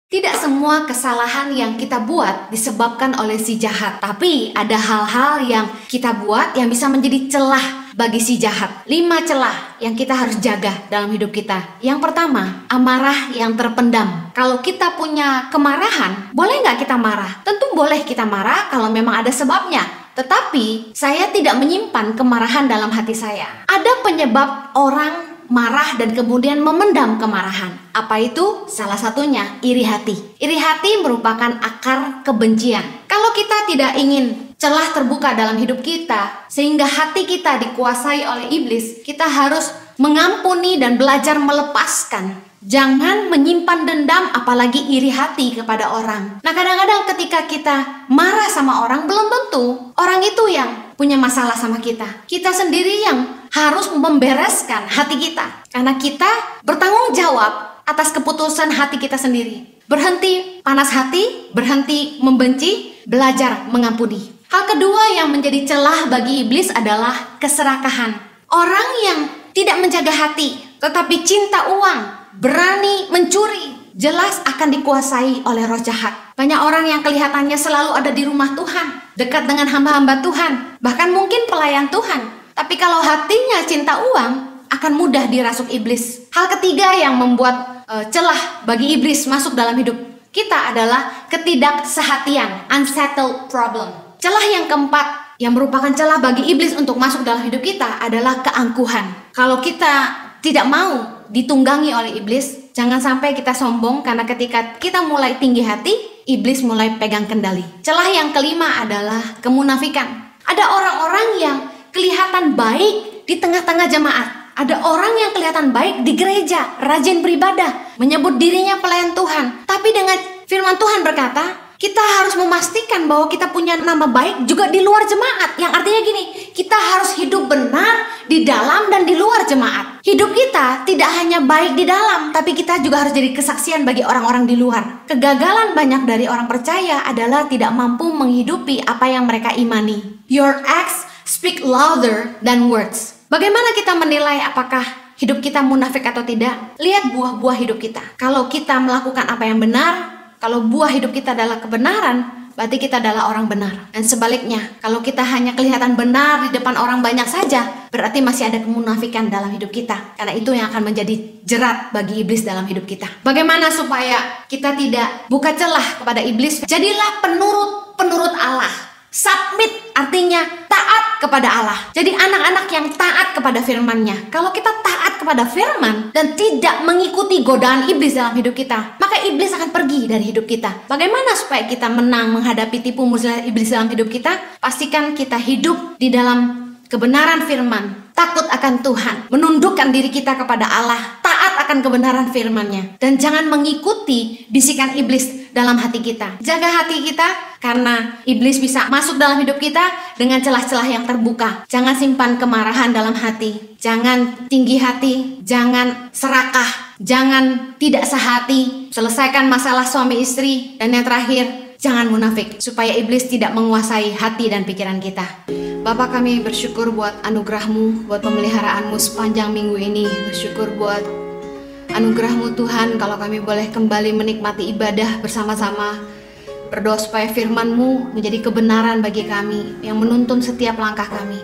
Tidak semua kesalahan yang kita buat disebabkan oleh si jahat, tapi ada hal-hal yang kita buat yang bisa menjadi celah bagi si jahat. 5 celah yang kita harus jaga dalam hidup kita. Yang pertama, amarah yang terpendam. Kalau kita punya kemarahan, boleh nggak kita marah? Tentu boleh kita marah kalau memang ada sebabnya. Tetapi saya tidak menyimpan kemarahan dalam hati saya. Ada penyebab orang marah dan kemudian memendam kemarahan. Apa itu? Salah satunya iri hati. Iri hati merupakan akar kebencian. Kalau kita tidak ingin celah terbuka dalam hidup kita sehingga hati kita dikuasai oleh iblis, kita harus mengampuni dan belajar melepaskan. Jangan menyimpan dendam, apalagi iri hati kepada orang. Nah, kadang-kadang ketika kita marah sama orang, belum tentu orang itu yang punya masalah sama kita. Kita sendiri yang harus membereskan hati kita, karena kita bertanggung jawab atas keputusan hati kita sendiri. Berhenti panas hati, berhenti membenci, belajar mengampuni. Hal kedua yang menjadi celah bagi iblis adalah keserakahan. Orang yang tidak menjaga hati, tetapi cinta uang, berani mencuri, jelas akan dikuasai oleh roh jahat. Banyak orang yang kelihatannya selalu ada di rumah Tuhan, dekat dengan hamba-hamba Tuhan, bahkan mungkin pelayan Tuhan. Tapi kalau hatinya cinta uang, akan mudah dirasuk iblis. Hal ketiga yang membuat celah bagi iblis masuk dalam hidup kita adalah ketidaksehatian, unsettled problem. Celah yang keempat yang merupakan celah bagi iblis untuk masuk dalam hidup kita adalah keangkuhan. Kalau kita tidak mau ditunggangi oleh iblis, jangan sampai kita sombong, karena ketika kita mulai tinggi hati, iblis mulai pegang kendali. Celah yang kelima adalah kemunafikan. Ada orang-orang yang kelihatan baik di tengah-tengah jemaat. Ada orang yang kelihatan baik di gereja, rajin beribadah, menyebut dirinya pelayan Tuhan. Tapi dengan firman Tuhan berkata, kita harus memastikan bahwa kita punya nama baik juga di luar jemaat. Yang artinya gini, kita harus hidup benar di dalam dan di luar jemaat. Hidup kita tidak hanya baik di dalam, tapi kita juga harus jadi kesaksian bagi orang-orang di luar. Kegagalan banyak dari orang percaya adalah tidak mampu menghidupi apa yang mereka imani. Your acts speak louder than words. Bagaimana kita menilai apakah hidup kita munafik atau tidak? Lihat buah-buah hidup kita. Kalau kita melakukan apa yang benar, kalau buah hidup kita adalah kebenaran, berarti kita adalah orang benar. Dan sebaliknya, kalau kita hanya kelihatan benar di depan orang banyak saja, berarti masih ada kemunafikan dalam hidup kita. Karena itu yang akan menjadi jerat bagi iblis dalam hidup kita. Bagaimana supaya kita tidak buka celah kepada iblis? Jadilah penurut Allah. Submit artinya taat kepada Allah. Jadi anak-anak yang taat kepada firman-Nya. Kalau kita taat kepada firman dan tidak mengikuti godaan iblis dalam hidup kita, maka iblis akan pergi dari hidup kita. Bagaimana supaya kita menang menghadapi tipu muslihat iblis dalam hidup kita? Pastikan kita hidup di dalam kebenaran firman, takut akan Tuhan, menundukkan diri kita kepada Allah, taat akan kebenaran firman-Nya, dan jangan mengikuti bisikan iblis dalam hati kita. Jaga hati kita, karena iblis bisa masuk dalam hidup kita dengan celah-celah yang terbuka. Jangan simpan kemarahan dalam hati, jangan tinggi hati, jangan serakah, jangan tidak sehati. Selesaikan masalah suami istri, dan yang terakhir, jangan munafik, supaya iblis tidak menguasai hati dan pikiran kita. Bapa, kami bersyukur buat anugerah-Mu, buat pemeliharaanmu sepanjang minggu ini. Bersyukur buat anugerah-Mu Tuhan, kalau kami boleh kembali menikmati ibadah bersama-sama. Berdoa supaya firman-Mu menjadi kebenaran bagi kami, yang menuntun setiap langkah kami.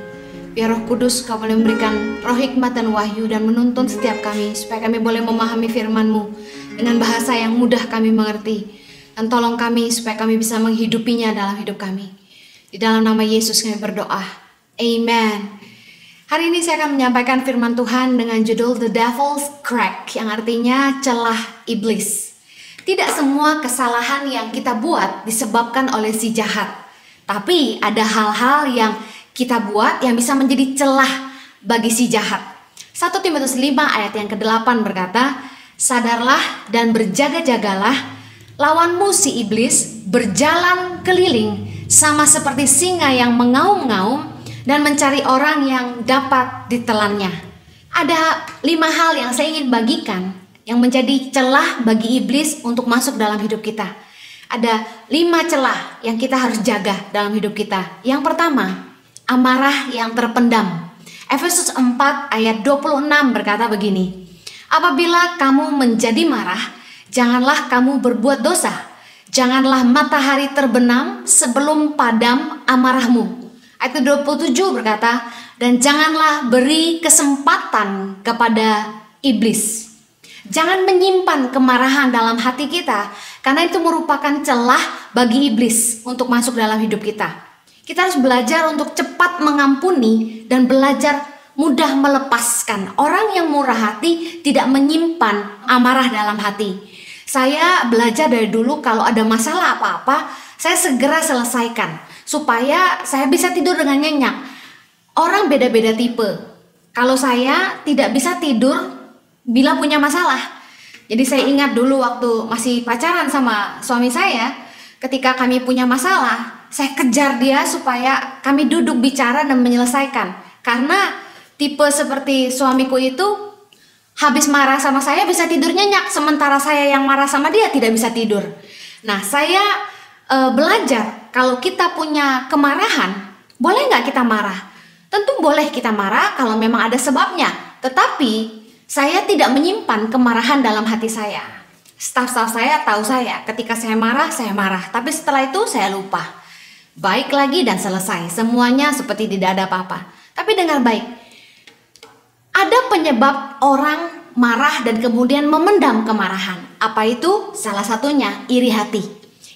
Biar Roh Kudus Kau boleh memberikan roh hikmat dan wahyu, dan menuntun setiap kami, supaya kami boleh memahami firman-Mu dengan bahasa yang mudah kami mengerti. Dan tolong kami supaya kami bisa menghidupinya dalam hidup kami. Di dalam nama Yesus kami berdoa. Amen. Hari ini saya akan menyampaikan firman Tuhan dengan judul The Devil's Crack, yang artinya celah iblis. Tidak semua kesalahan yang kita buat disebabkan oleh si jahat. Tapi ada hal-hal yang kita buat yang bisa menjadi celah bagi si jahat. 1 Timotius 5 ayat yang ke-8 berkata, sadarlah dan berjaga-jagalah, lawanmu si iblis berjalan keliling sama seperti singa yang mengaum-ngaum dan mencari orang yang dapat ditelannya. Ada 5 hal yang saya ingin bagikan yang menjadi celah bagi iblis untuk masuk dalam hidup kita. Ada 5 celah yang kita harus jaga dalam hidup kita. Yang pertama, amarah yang terpendam. Efesus 4 ayat 26 berkata begini, apabila kamu menjadi marah, janganlah kamu berbuat dosa. Janganlah matahari terbenam sebelum padam amarahmu. Ayat 27 berkata, dan janganlah beri kesempatan kepada iblis. Jangan menyimpan kemarahan dalam hati kita, karena itu merupakan celah bagi iblis untuk masuk dalam hidup kita. Kita harus belajar untuk cepat mengampuni dan belajar mudah melepaskan. Orang yang murah hati tidak menyimpan amarah dalam hati. Saya belajar dari dulu kalau ada masalah apa-apa, saya segera selesaikan supaya saya bisa tidur dengan nyenyak. Orang beda-beda tipe. Kalau saya tidak bisa tidur bila punya masalah. Jadi saya ingat dulu waktu masih pacaran sama suami saya, ketika kami punya masalah, saya kejar dia supaya kami duduk bicara dan menyelesaikan. Karena tipe seperti suamiku itu habis marah sama saya bisa tidur nyenyak, sementara saya yang marah sama dia tidak bisa tidur. Nah, saya belajar kalau kita punya kemarahan, boleh nggak kita marah? Tentu boleh kita marah kalau memang ada sebabnya. Tetapi saya tidak menyimpan kemarahan dalam hati saya. Staf-staf saya tahu saya, ketika saya marah. Tapi setelah itu saya lupa. Baik lagi dan selesai. Semuanya seperti tidak ada apa-apa. Tapi dengar baik. Ada penyebab orang marah dan kemudian memendam kemarahan. Apa itu? Salah satunya iri hati.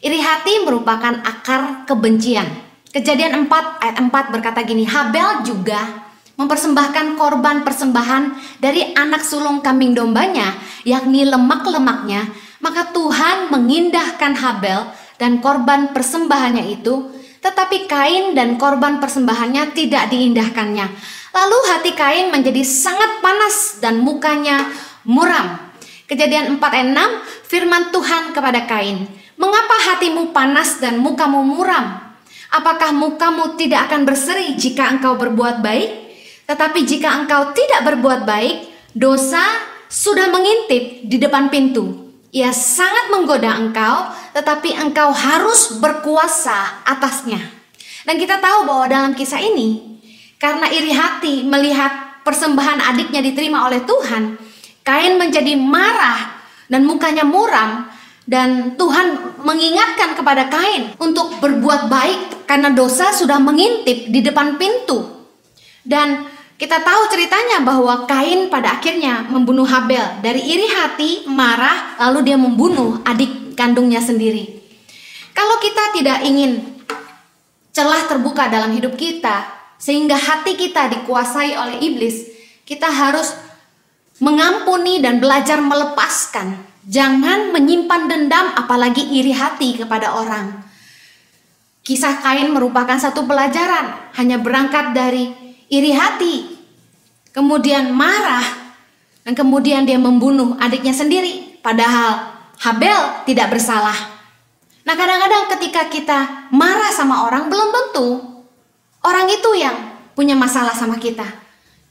Iri hati merupakan akar kebencian. Kejadian 4 ayat 4 berkata gini, Habel juga mempersembahkan korban persembahan dari anak sulung kambing dombanya, yakni lemak-lemaknya. Maka Tuhan mengindahkan Habel dan korban persembahannya itu, tetapi Kain dan korban persembahannya tidak diindahkannya. Lalu hati Kain menjadi sangat panas dan mukanya muram. Kejadian 4 ayat 6, firman Tuhan kepada Kain, mengapa hatimu panas dan mukamu muram? Apakah mukamu tidak akan berseri jika engkau berbuat baik? Tetapi jika engkau tidak berbuat baik, dosa sudah mengintip di depan pintu. Ia sangat menggoda engkau, tetapi engkau harus berkuasa atasnya. Dan kita tahu bahwa dalam kisah ini, karena iri hati melihat persembahan adiknya diterima oleh Tuhan, Kain menjadi marah dan mukanya muram. Dan Tuhan mengingatkan kepada Kain untuk berbuat baik karena dosa sudah mengintip di depan pintu. Dan kita tahu ceritanya bahwa Kain pada akhirnya membunuh Habel. Dari iri hati, marah, lalu dia membunuh adik kandungnya sendiri. Kalau kita tidak ingin celah terbuka dalam hidup kita, sehingga hati kita dikuasai oleh iblis, kita harus mengampuni dan belajar melepaskan. Jangan menyimpan dendam, apalagi iri hati kepada orang. Kisah Kain merupakan satu pelajaran, hanya berangkat dari iri hati, kemudian marah, dan kemudian dia membunuh adiknya sendiri, padahal Habel tidak bersalah. Nah, kadang-kadang ketika kita marah sama orang, belum tentu orang itu yang punya masalah sama kita.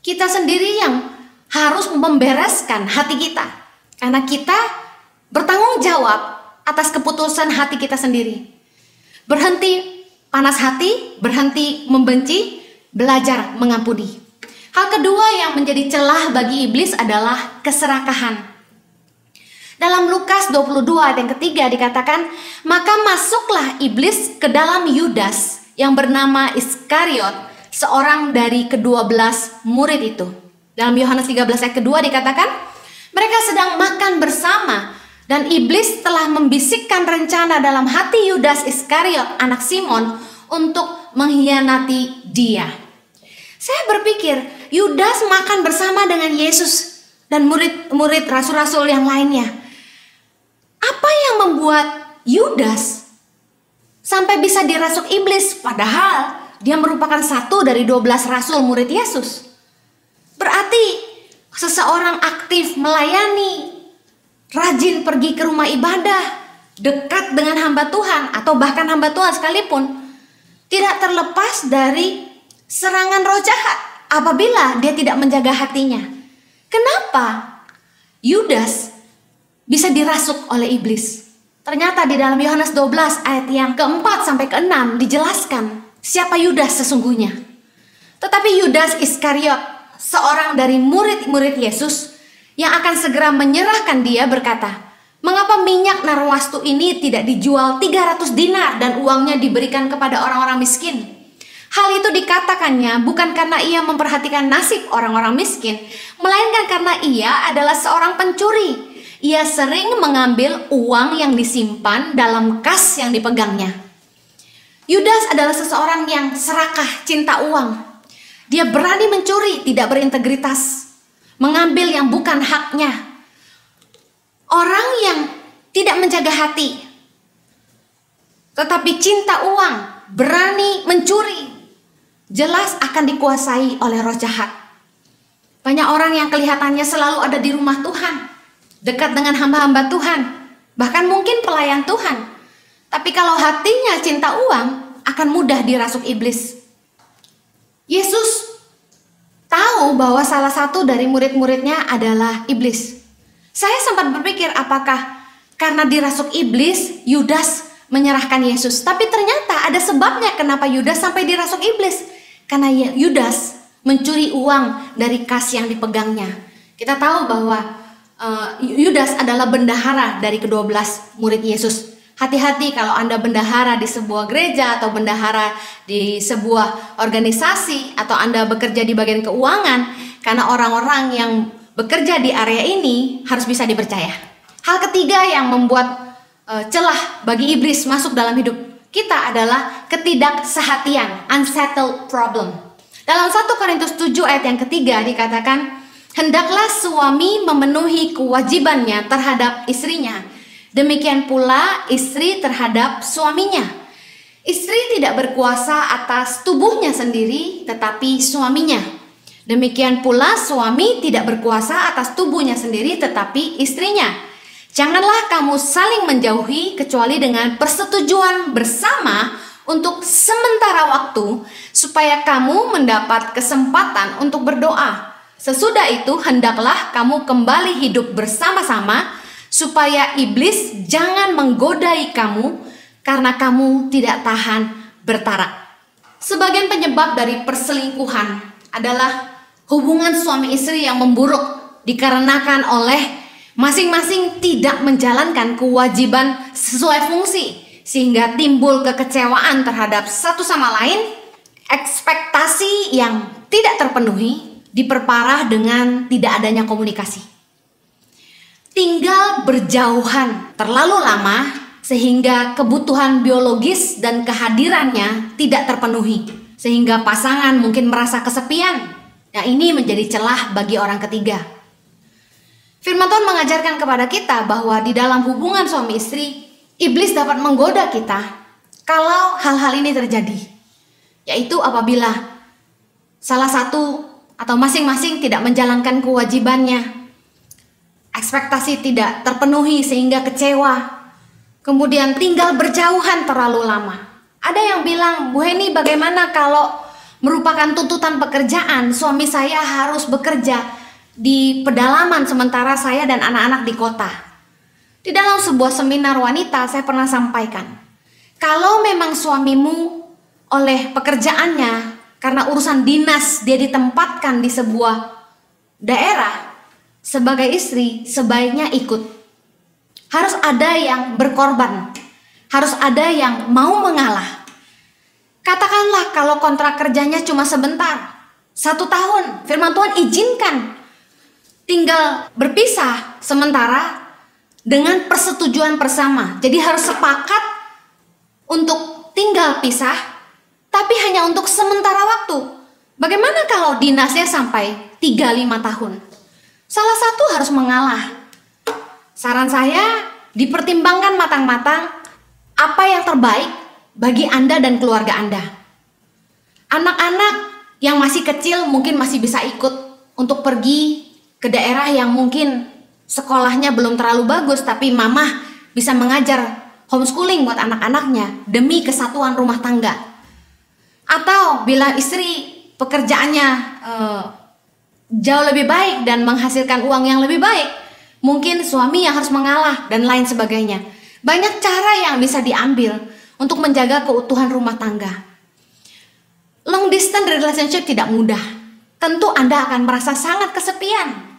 Kita sendiri yang harus membereskan hati kita, karena kita bertanggung jawab atas keputusan hati kita sendiri. Berhenti panas hati, berhenti membenci, belajar mengampuni. Hal kedua yang menjadi celah bagi iblis adalah keserakahan. Dalam Lukas 22 ayat yang ketiga dikatakan, maka masuklah iblis ke dalam Yudas yang bernama Iskariot, seorang dari ke-12 murid itu. Dalam Yohanes 13 ayat kedua dikatakan, mereka sedang makan bersama, dan iblis telah membisikkan rencana dalam hati Yudas Iskariot, anak Simon, untuk mengkhianati dia. Saya berpikir, Yudas makan bersama dengan Yesus dan murid-murid rasul-rasul yang lainnya. Apa yang membuat Yudas sampai bisa dirasuk iblis, padahal dia merupakan satu dari 12 rasul murid Yesus? Berarti seseorang aktif melayani, rajin pergi ke rumah ibadah, dekat dengan hamba Tuhan, atau bahkan hamba Tuhan sekalipun, tidak terlepas dari serangan roh jahat apabila dia tidak menjaga hatinya. Kenapa Yudas bisa dirasuk oleh iblis? Ternyata di dalam Yohanes 12 ayat yang keempat sampai ke-6 dijelaskan siapa Yudas sesungguhnya. Tetapi Yudas Iskariot, seorang dari murid-murid Yesus yang akan segera menyerahkan dia, berkata, Mengapa minyak narwastu ini tidak dijual 300 dinar dan uangnya diberikan kepada orang-orang miskin? Hal itu dikatakannya bukan karena ia memperhatikan nasib orang-orang miskin, melainkan karena ia adalah seorang pencuri. Ia sering mengambil uang yang disimpan dalam kas yang dipegangnya. Yudas adalah seseorang yang serakah, cinta uang. Dia berani mencuri, tidak berintegritas, mengambil yang bukan haknya. Orang yang tidak menjaga hati, tetapi cinta uang, berani mencuri, jelas akan dikuasai oleh roh jahat. Banyak orang yang kelihatannya selalu ada di rumah Tuhan, dekat dengan hamba-hamba Tuhan, bahkan mungkin pelayan Tuhan. Tapi kalau hatinya cinta uang, akan mudah dirasuk iblis. Yesus tahu bahwa salah satu dari murid-muridnya adalah iblis. Saya sempat berpikir apakah karena dirasuk iblis, Yudas menyerahkan Yesus. Tapi ternyata ada sebabnya kenapa Yudas sampai dirasuk iblis. Karena Yudas mencuri uang dari kas yang dipegangnya. Kita tahu bahwa Yudas adalah bendahara dari ke-12 murid Yesus. Hati-hati kalau Anda bendahara di sebuah gereja atau bendahara di sebuah organisasi atau Anda bekerja di bagian keuangan, karena orang-orang yang bekerja di area ini harus bisa dipercaya. Hal ketiga yang membuat celah bagi iblis masuk dalam hidup kita adalah ketidaksehatian, unsettled problem. Dalam 1 Korintus 7 ayat yang ketiga dikatakan, hendaklah suami memenuhi kewajibannya terhadap istrinya. Demikian pula istri terhadap suaminya. Istri tidak berkuasa atas tubuhnya sendiri, tetapi suaminya. Demikian pula suami tidak berkuasa atas tubuhnya sendiri, tetapi istrinya. Janganlah kamu saling menjauhi kecuali dengan persetujuan bersama untuk sementara waktu, supaya kamu mendapat kesempatan untuk berdoa. Sesudah itu hendaklah kamu kembali hidup bersama-sama, supaya iblis jangan menggodai kamu karena kamu tidak tahan bertarak. Sebagian penyebab dari perselingkuhan adalah hubungan suami istri yang memburuk dikarenakan oleh masing-masing tidak menjalankan kewajiban sesuai fungsi, sehingga timbul kekecewaan terhadap satu sama lain. Ekspektasi yang tidak terpenuhi diperparah dengan tidak adanya komunikasi. Tinggal berjauhan terlalu lama sehingga kebutuhan biologis dan kehadirannya tidak terpenuhi, sehingga pasangan mungkin merasa kesepian. Nah, ini menjadi celah bagi orang ketiga. Firman Tuhan mengajarkan kepada kita bahwa di dalam hubungan suami istri, iblis dapat menggoda kita kalau hal-hal ini terjadi, yaitu apabila salah satu atau masing-masing tidak menjalankan kewajibannya, ekspektasi tidak terpenuhi sehingga kecewa, kemudian tinggal berjauhan terlalu lama. Ada yang bilang, Bu Heni, bagaimana kalau merupakan tuntutan pekerjaan, suami saya harus bekerja di pedalaman sementara saya dan anak-anak di kota. Di dalam sebuah seminar wanita saya pernah sampaikan, kalau memang suamimu oleh pekerjaannya karena urusan dinas dia ditempatkan di sebuah daerah, sebagai istri sebaiknya ikut. Harus ada yang berkorban, harus ada yang mau mengalah. Katakanlah kalau kontrak kerjanya cuma sebentar, 1 tahun, firman Tuhan izinkan tinggal berpisah sementara dengan persetujuan bersama. Jadi harus sepakat untuk tinggal pisah, tapi hanya untuk sementara waktu. Bagaimana kalau dinasnya sampai 3-5 tahun? Salah satu harus mengalah. Saran saya, dipertimbangkan matang-matang apa yang terbaik bagi Anda dan keluarga Anda. Anak-anak yang masih kecil mungkin masih bisa ikut untuk pergi ke daerah yang mungkin sekolahnya belum terlalu bagus, tapi mamah bisa mengajar homeschooling buat anak-anaknya demi kesatuan rumah tangga. Atau bila istri pekerjaannya jauh lebih baik dan menghasilkan uang yang lebih baik, mungkin suami yang harus mengalah dan lain sebagainya. Banyak cara yang bisa diambil untuk menjaga keutuhan rumah tangga. Long distance relationship tidak mudah. Tentu Anda akan merasa sangat kesepian.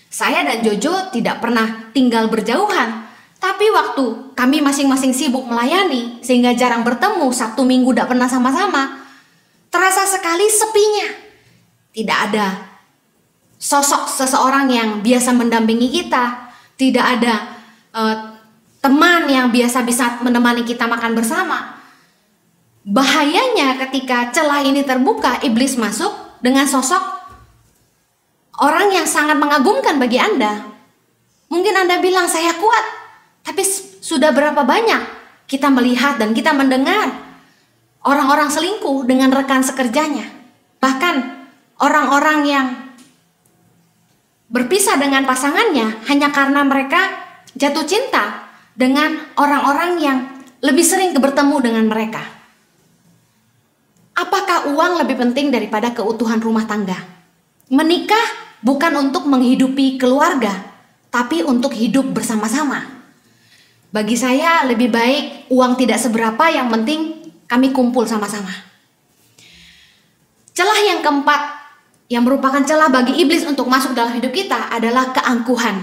Saya dan Jojo tidak pernah tinggal berjauhan, Tapi waktu kami masing-masing sibuk melayani sehingga jarang bertemu, Sabtu Minggu tidak pernah sama-sama, terasa sekali sepinya. Tidak ada sosok seseorang yang biasa mendampingi kita, tidak ada teman yang biasa bisa menemani kita makan bersama. Bahayanya ketika celah ini terbuka, iblis masuk dengan sosok orang yang sangat mengagumkan bagi Anda. Mungkin Anda bilang, saya kuat. Tapi sudah berapa banyak kita melihat dan kita mendengar orang-orang selingkuh dengan rekan sekerjanya. Bahkan orang-orang yang berpisah dengan pasangannya hanya karena mereka jatuh cinta dengan orang-orang yang lebih sering bertemu dengan mereka. Apakah uang lebih penting daripada keutuhan rumah tangga? Menikah bukan untuk menghidupi keluarga, tapi untuk hidup bersama-sama. Bagi saya lebih baik uang tidak seberapa, yang penting kami kumpul sama-sama. Celah yang keempat yang merupakan celah bagi iblis untuk masuk dalam hidup kita adalah keangkuhan.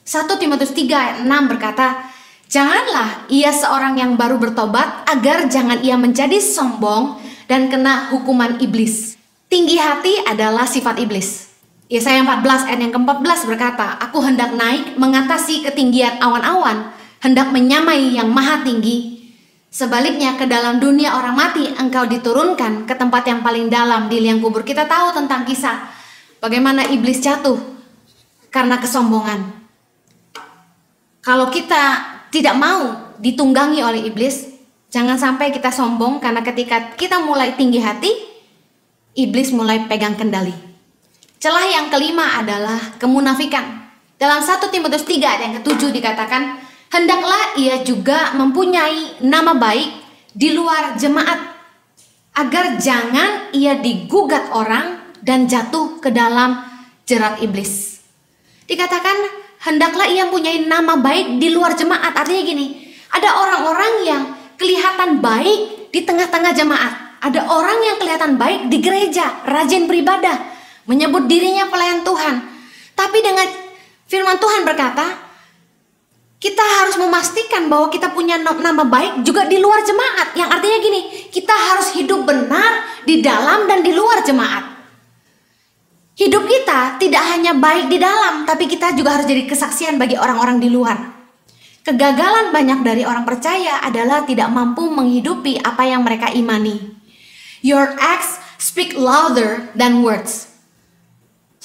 1 Timotius 3 ayat 6 berkata, janganlah ia seorang yang baru bertobat, agar jangan ia menjadi sombong dan kena hukuman iblis. Tinggi hati adalah sifat iblis. Yesaya 14 ayat yang ke-14 berkata, aku hendak naik mengatasi ketinggian awan-awan, hendak menyamai yang maha tinggi. Sebaliknya ke dalam dunia orang mati engkau diturunkan ke tempat yang paling dalam di liang kubur. Kita tahu tentang kisah bagaimana iblis jatuh karena kesombongan. Kalau kita tidak mau ditunggangi oleh iblis, jangan sampai kita sombong, karena ketika kita mulai tinggi hati, iblis mulai pegang kendali. Celah yang kelima adalah kemunafikan. Dalam 1 Timotius 3 ayat yang ke-7 dikatakan, hendaklah ia juga mempunyai nama baik di luar jemaat, agar jangan ia digugat orang dan jatuh ke dalam jerat iblis. Dikatakan hendaklah ia mempunyai nama baik di luar jemaat. Artinya gini, ada orang-orang yang kelihatan baik di tengah-tengah jemaat. Ada orang yang kelihatan baik di gereja, rajin beribadah, menyebut dirinya pelayan Tuhan. Tapi dengan firman Tuhan berkata, kita harus memastikan bahwa kita punya nama baik juga di luar jemaat. Yang artinya gini, kita harus hidup benar di dalam dan di luar jemaat. Hidup kita tidak hanya baik di dalam, tapi kita juga harus jadi kesaksian bagi orang-orang di luar. Kegagalan banyak dari orang percaya adalah tidak mampu menghidupi apa yang mereka imani. Your acts speak louder than words.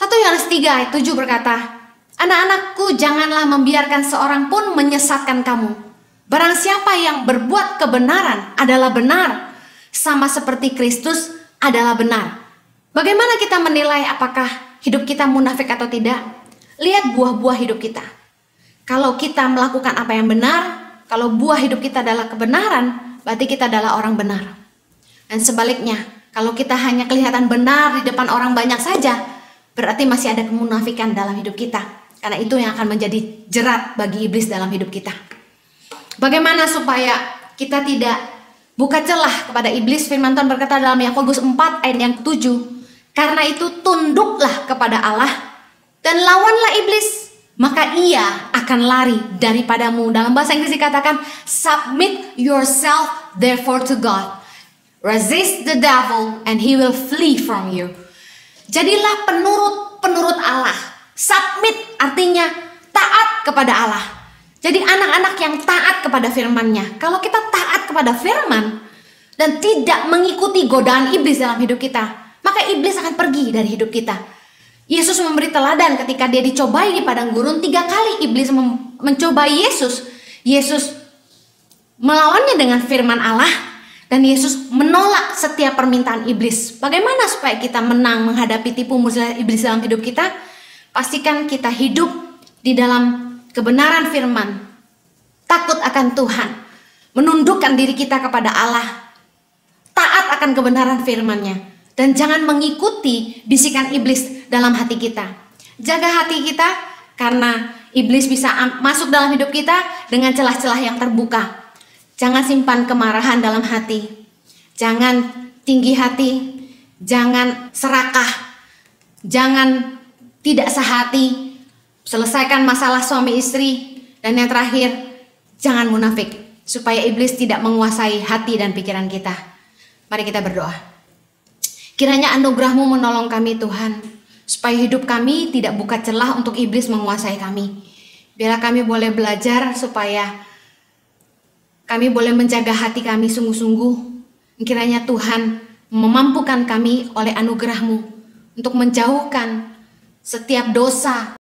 1 Yohanes 3 ayat 7 berkata, anak-anakku, janganlah membiarkan seorang pun menyesatkan kamu. Barang siapa yang berbuat kebenaran adalah benar, sama seperti Kristus adalah benar. Bagaimana kita menilai apakah hidup kita munafik atau tidak? Lihat buah-buah hidup kita. Kalau kita melakukan apa yang benar, kalau buah hidup kita adalah kebenaran, berarti kita adalah orang benar. Dan sebaliknya, kalau kita hanya kelihatan benar di depan orang banyak saja, berarti masih ada kemunafikan dalam hidup kita. Karena itu yang akan menjadi jerat bagi iblis dalam hidup kita. Bagaimana supaya kita tidak buka celah kepada iblis? Firman Tuhan berkata dalam Yakobus 4 ayat yang 7, karena itu tunduklah kepada Allah dan lawanlah iblis, maka ia akan lari daripadamu. Dalam bahasa Inggris dikatakan, submit yourself therefore to God. Resist the devil and he will flee from you. Jadilah penurut Allah. Submit artinya taat kepada Allah. Jadi anak-anak yang taat kepada firman-Nya. Kalau kita taat kepada firman dan tidak mengikuti godaan iblis dalam hidup kita, maka iblis akan pergi dari hidup kita. Yesus memberi teladan ketika dia dicobai di padang gurun. 3 kali iblis mencobai Yesus. Yesus melawannya dengan firman Allah, dan Yesus menolak setiap permintaan iblis. Bagaimana supaya kita menang menghadapi tipu muslihat iblis dalam hidup kita? Pastikan kita hidup di dalam kebenaran firman, takut akan Tuhan, menundukkan diri kita kepada Allah, taat akan kebenaran firman-Nya, dan jangan mengikuti bisikan iblis dalam hati kita. Jaga hati kita, karena iblis bisa masuk dalam hidup kita dengan celah-celah yang terbuka. Jangan simpan kemarahan dalam hati, jangan tinggi hati, jangan serakah, jangan tidak sehati. Selesaikan masalah suami istri. Dan yang terakhir, Jangan munafik, supaya iblis tidak menguasai hati dan pikiran kita. Mari kita berdoa. Kiranya anugerah-Mu menolong kami Tuhan, supaya hidup kami tidak buka celah untuk iblis menguasai kami. Biarlah kami boleh belajar supaya kami boleh menjaga hati kami sungguh-sungguh. Kiranya Tuhan memampukan kami oleh anugerah-Mu untuk menjauhkan setiap dosa